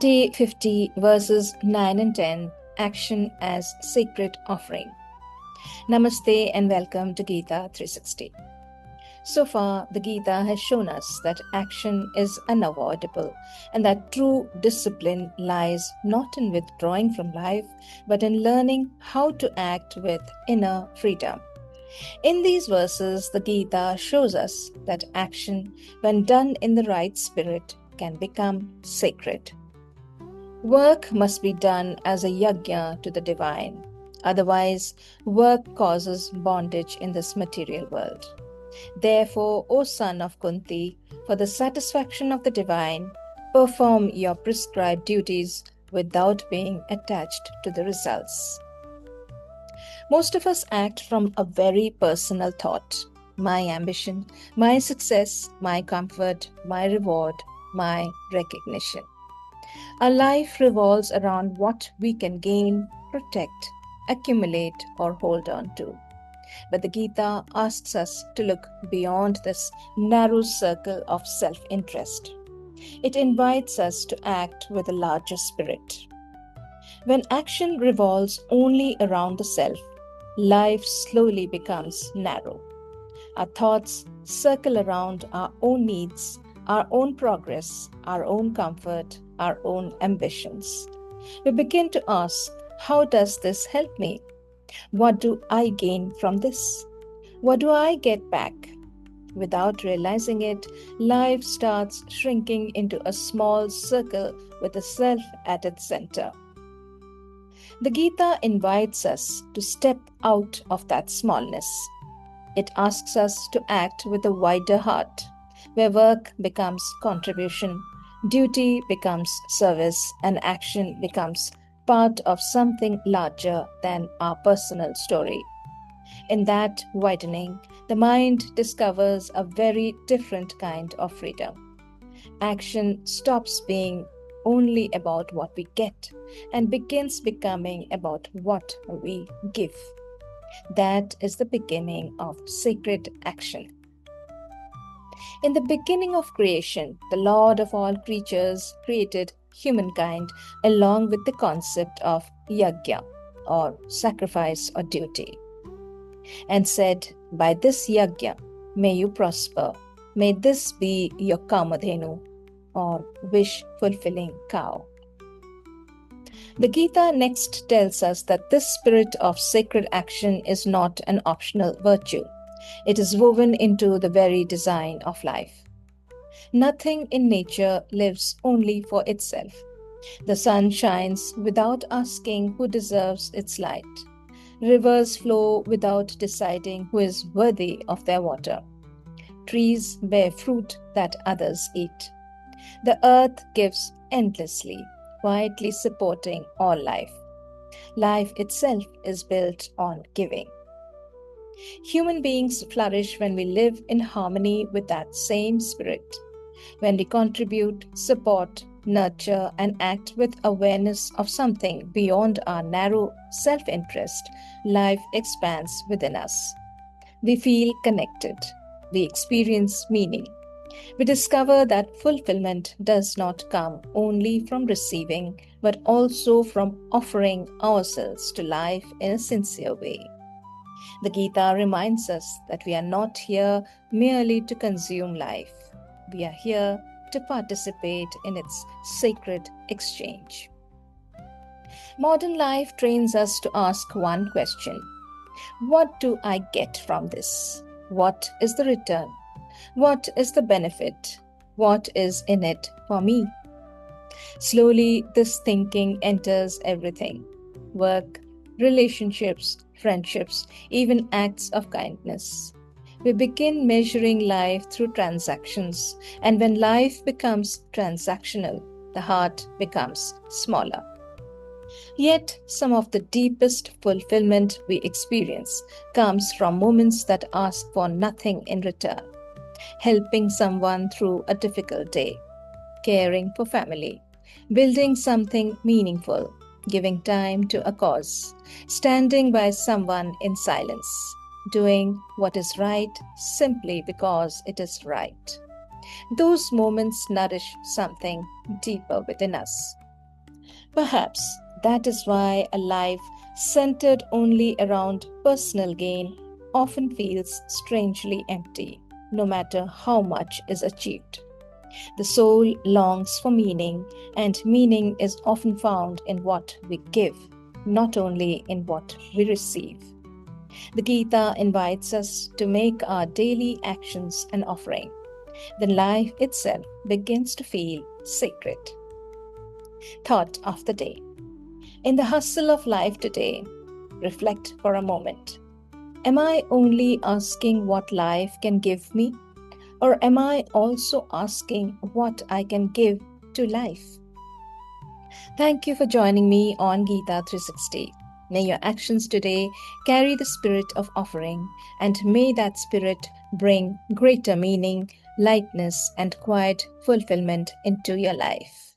Day 50, verses 9 and 10, Action as Sacred Offering. Namaste and welcome to Gita 360. So far, the Gita has shown us that action is unavoidable and that true discipline lies not in withdrawing from life, but in learning how to act with inner freedom. In these verses, the Gita shows us that action, when done in the right spirit, can become sacred. Work must be done as a yajna to the divine. Otherwise, work causes bondage in this material world. Therefore, O son of Kunti, for the satisfaction of the divine, perform your prescribed duties without being attached to the results. Most of us act from a very personal thought: my ambition, my success, my comfort, my reward, my recognition. Our life revolves around what we can gain, protect, accumulate, or hold on to. But the Gita asks us to look beyond this narrow circle of self-interest. It invites us to act with a larger spirit. When action revolves only around the self, life slowly becomes narrow. Our thoughts circle around our own needs, our own progress, our own comfort, our own ambitions. We begin to ask, how does this help me? What do I gain from this? What do I get back? Without realizing it, life starts shrinking into a small circle with the self at its center. The Gita invites us to step out of that smallness. It asks us to act with a wider heart, where work becomes contribution, duty becomes service, and action becomes part of something larger than our personal story. In that widening, the mind discovers a very different kind of freedom. Action stops being only about what we get and begins becoming about what we give. That is the beginning of sacred action. In the beginning of creation, the Lord of all creatures created humankind along with the concept of yajna, or sacrifice or duty, and said, "By this yajna, may you prosper. May this be your kamadhenu, or wish-fulfilling cow." The Gita next tells us that this spirit of sacred action is not an optional virtue. It is woven into the very design of life. Nothing in nature lives only for itself. The sun shines without asking who deserves its light. Rivers flow without deciding who is worthy of their water. Trees bear fruit that others eat. The earth gives endlessly, quietly supporting all life. Life itself is built on giving. Human beings flourish when we live in harmony with that same spirit. When we contribute, support, nurture, and act with awareness of something beyond our narrow self-interest, life expands within us. We feel connected. We experience meaning. We discover that fulfillment does not come only from receiving, but also from offering ourselves to life in a sincere way. The Gita reminds us that we are not here merely to consume life. We are here to participate in its sacred exchange. Modern life trains us to ask one question: what do I get from this? What is the return? What is the benefit? What is in it for me? Slowly, this thinking enters everything: work, relationships, friendships, even acts of kindness. We begin measuring life through transactions, and when life becomes transactional, the heart becomes smaller. Yet, some of the deepest fulfillment we experience comes from moments that ask for nothing in return. Helping someone through a difficult day, caring for family, building something meaningful, giving time to a cause, standing by someone in silence, doing what is right simply because it is right. Those moments nourish something deeper within us. Perhaps that is why a life centered only around personal gain often feels strangely empty, no matter how much is achieved. The soul longs for meaning, and meaning is often found in what we give, not only in what we receive. The Gita invites us to make our daily actions an offering. Then life itself begins to feel sacred. Thought of the day. In the hustle of life today, reflect for a moment. Am I only asking what life can give me? Or am I also asking what I can give to life? Thank you for joining me on Gita 360. May your actions today carry the spirit of offering, and may that spirit bring greater meaning, lightness, and quiet fulfillment into your life.